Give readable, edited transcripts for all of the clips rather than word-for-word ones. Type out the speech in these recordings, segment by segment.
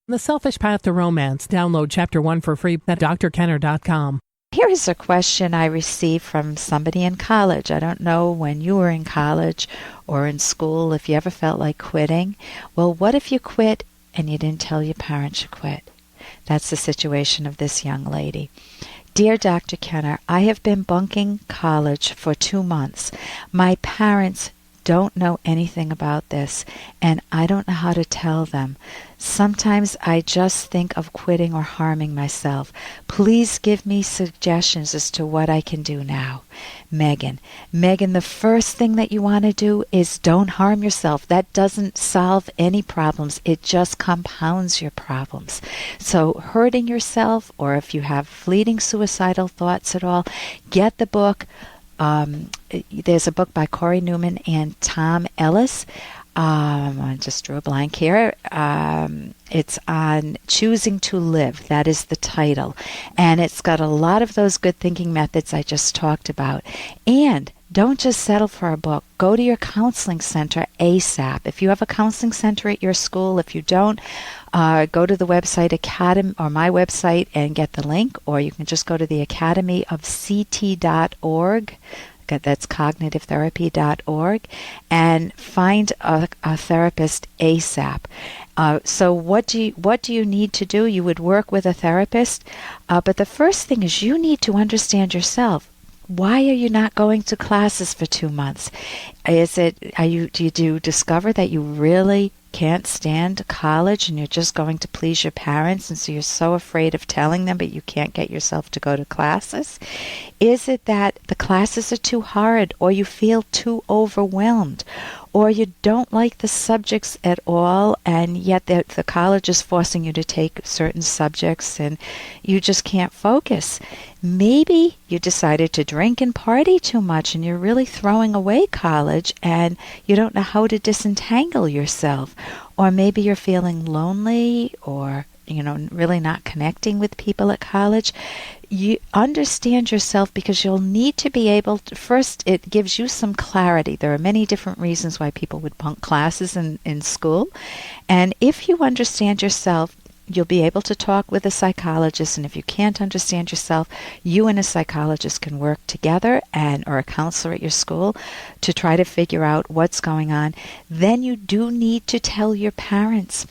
The Selfish Path to Romance. Download Chapter 1 for free at drkenner.com. Here is a question I received from somebody in college. I don't know when you were in college or in school if you ever felt like quitting. Well, what if you quit and you didn't tell your parents you quit? That's the situation of this young lady. Dear Dr. Kenner, I have been bunking college for 2 months. My parents don't know anything about this, and I don't know how to tell them. Sometimes I just think of quitting or harming myself. Please give me suggestions as to what I can do now. Megan, the first thing that you want to do is don't harm yourself. That doesn't solve any problems. It just compounds your problems. So hurting yourself, or if you have fleeting suicidal thoughts at all, get the book. There's a book by Corey Newman and Tom Ellis. I just drew a blank here. It's on Choosing to Live. That is the title. And it's got a lot of those good thinking methods I just talked about. And don't just settle for a book. Go to your counseling center ASAP. If you have a counseling center at your school, if you don't, go to the website Academy or my website and get the link, or you can just go to the academyofct.org. That's cognitivetherapy.org, and find a therapist ASAP. So what do you need to do? You would work with a therapist, but the first thing is you need to understand yourself. Why are you not going to classes for 2 months? Do you discover that you really can't stand college and you're just going to please your parents, and so you're so afraid of telling them, but you can't get yourself to go to classes? Is it that the classes are too hard, or you feel too overwhelmed, or you don't like the subjects at all, and yet the college is forcing you to take certain subjects and you just can't focus? Maybe you decided to drink and party too much and you're really throwing away college and you don't know how to disentangle yourself. Or maybe you're feeling lonely, or really not connecting with people at college. You understand yourself, because you'll need to be able to, first, it gives you some clarity. There are many different reasons why people would bunk classes in school. And if you understand yourself, you'll be able to talk with a psychologist, and if you can't understand yourself, you and a psychologist can work together, or a counselor at your school, to try to figure out what's going on. Then you do need to tell your parents.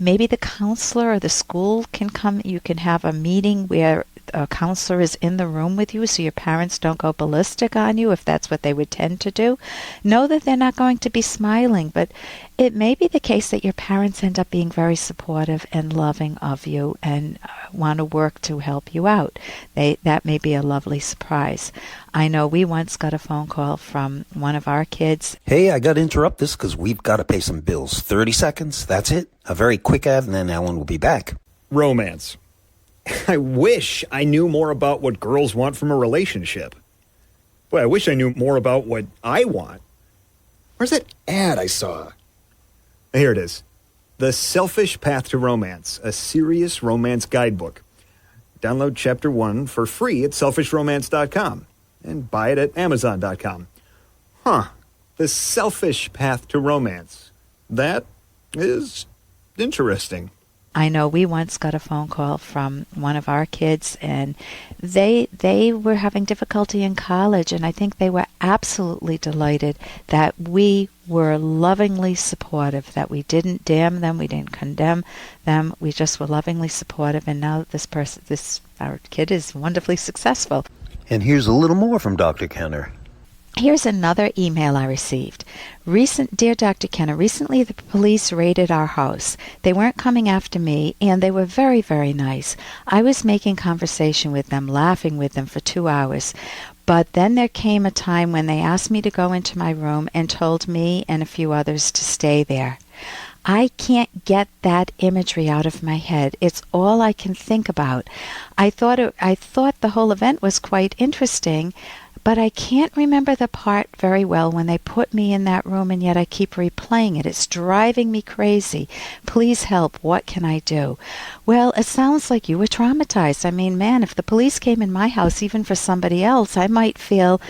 Maybe the counselor or the school can come. You can have a meeting where a counselor is in the room with you, so your parents don't go ballistic on you, if that's what they would tend to do. Know that they're not going to be smiling, but it may be the case that your parents end up being very supportive and loving of you and want to work to help you out. That may be a lovely surprise. I know we once got a phone call from one of our kids. Hey, I got to interrupt this because we've got to pay some bills. 30 seconds, that's it. A very quick ad, and then Alan will be back. Romance. I wish I knew more about what girls want from a relationship. Boy, I wish I knew more about what I want. Where's that ad I saw? Here it is. The Selfish Path to Romance, a serious romance guidebook. Download Chapter 1 for free at selfishromance.com and buy it at amazon.com. The Selfish Path to Romance. That is interesting. I know we once got a phone call from one of our kids, and they were having difficulty in college, and I think they were absolutely delighted that we were lovingly supportive, that we didn't damn them, we didn't condemn them, we just were lovingly supportive, and now our kid is wonderfully successful. And here's a little more from Dr. Kenner. Here's another email I received. Dear Dr. Kenner, recently the police raided our house. They weren't coming after me, and they were very, very nice. I was making conversation with them, laughing with them for 2 hours. But then there came a time when they asked me to go into my room and told me and a few others to stay there. I can't get that imagery out of my head. It's all I can think about. I thought the whole event was quite interesting, but I can't remember the part very well when they put me in that room, and yet I keep replaying it. It's driving me crazy. Please help. What can I do? Well, it sounds like you were traumatized. I mean, man, if the police came in my house, even for somebody else, I might feel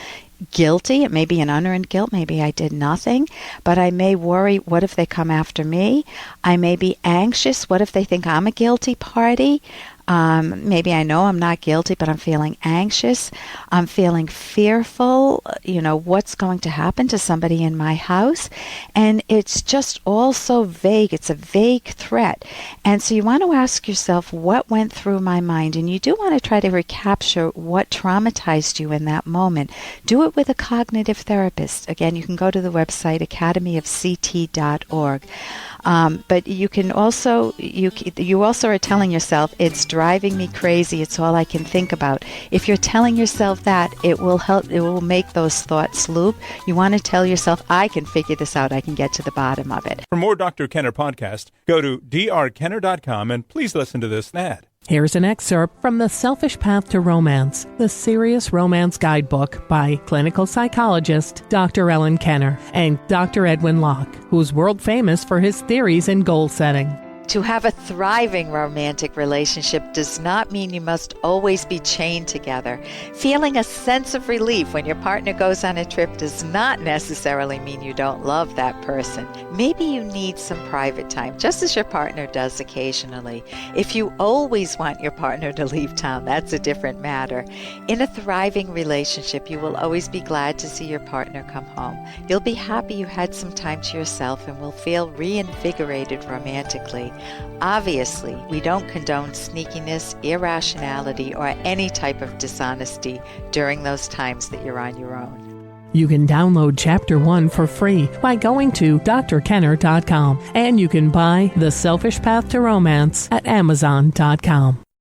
guilty. It may be an unearned guilt. Maybe I did nothing, but I may worry, what if they come after me? I may be anxious. What if they think I'm a guilty party? Maybe I know I'm not guilty, but I'm feeling anxious. I'm feeling fearful, what's going to happen to somebody in my house. And it's just all so vague. It's a vague threat. And so you want to ask yourself, what went through my mind? And you do want to try to recapture what traumatized you in that moment. Do it with a cognitive therapist. Again, you can go to the website academyofct.org. But you can also, you also are telling yourself, it's driving me crazy, it's all I can think about. If you're telling yourself that, it will help, it will make those thoughts loop. You want to tell yourself, I can figure this out, I can get to the bottom of it. For more Dr. Kenner podcast, go to drkenner.com and please listen to this ad. Here's an excerpt from The Selfish Path to Romance, the Serious Romance Guidebook by clinical psychologist Dr. Ellen Kenner and Dr. Edwin Locke, who's world famous for his theories in goal setting. To have a thriving romantic relationship does not mean you must always be chained together. Feeling a sense of relief when your partner goes on a trip does not necessarily mean you don't love that person. Maybe you need some private time, just as your partner does occasionally. If you always want your partner to leave town, that's a different matter. In a thriving relationship, you will always be glad to see your partner come home. You'll be happy you had some time to yourself and will feel reinvigorated romantically. Obviously, we don't condone sneakiness, irrationality, or any type of dishonesty during those times that you're on your own. You can download Chapter 1 for free by going to drkenner.com, and you can buy The Selfish Path to Romance at amazon.com.